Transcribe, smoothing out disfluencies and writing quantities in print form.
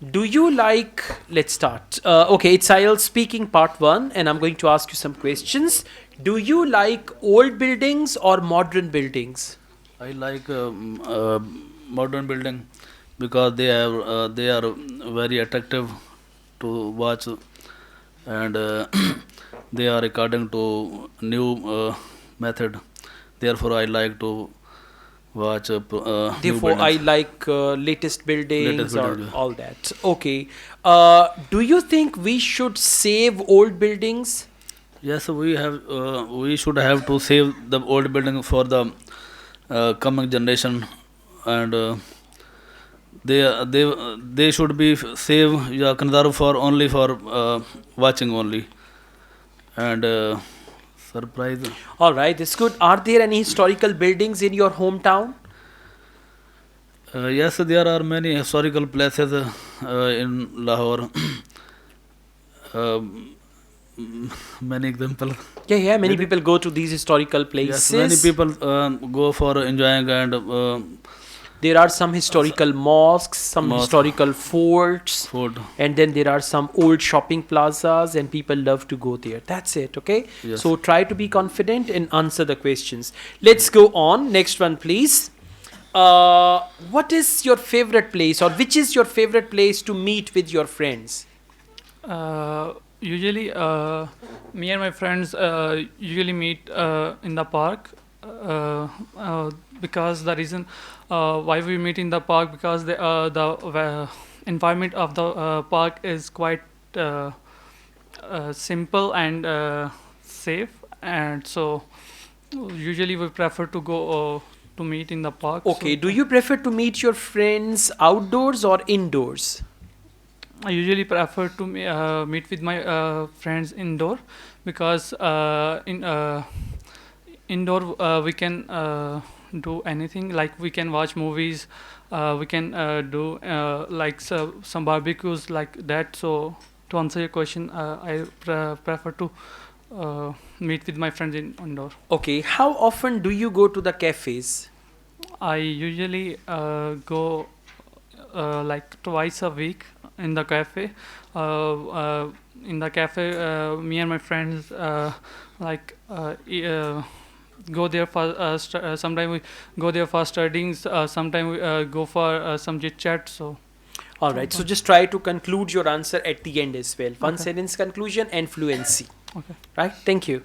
Do you like, let's start. Okay, it's IELTS speaking part 1, and I'm going to ask you some questions. Do you like old buildings or modern buildings? I like modern building because they are very attractive to watch, and they are according to new method. Therefore, I like to watch new Therefore, I buildings, like latest latest buildings or buildings. all that. Okay. Do you think we should save old buildings? Yes, we should have to save the old building for the coming generation, and they should be save yeah, conserved for only for watching only, and surprise. All right, that's good. Are there any historical buildings in your hometown? Yes, there are many historical places in Lahore. um, Many examples. Yeah, many Did it? people go to these historical Yes, many places. people go for enjoying and There are some historical mosques, some mosque, historical forts, food. and then there are some old shopping plazas, and people love to go there. That's it, okay? Yes. So try to be confident and answer the questions. Let's go on. Next one, please. What is your favorite place, or which is your favorite place to meet with your friends? Usually, me and my friends usually meet in the park because the reason why we meet in the park because the environment of the park is quite simple and safe, and so usually we prefer to go to meet in the park. Okay, So do you prefer to meet your friends outdoors or indoors? I usually prefer to meet with my friends indoor because in indoor we can do anything, like we can watch movies, we can do like some barbecues like that. So to answer your question, I prefer to meet with my friends in indoor. Okay, how often do you go to the cafes? I usually go like twice a week in the cafe. In the cafe, me and my friends like go there for sometime we go there for studying. Sometime we go for some chit chat. So All right, so just try to conclude your answer at the end as well. One okay, sentence conclusion and fluency. okay. Right? Thank you.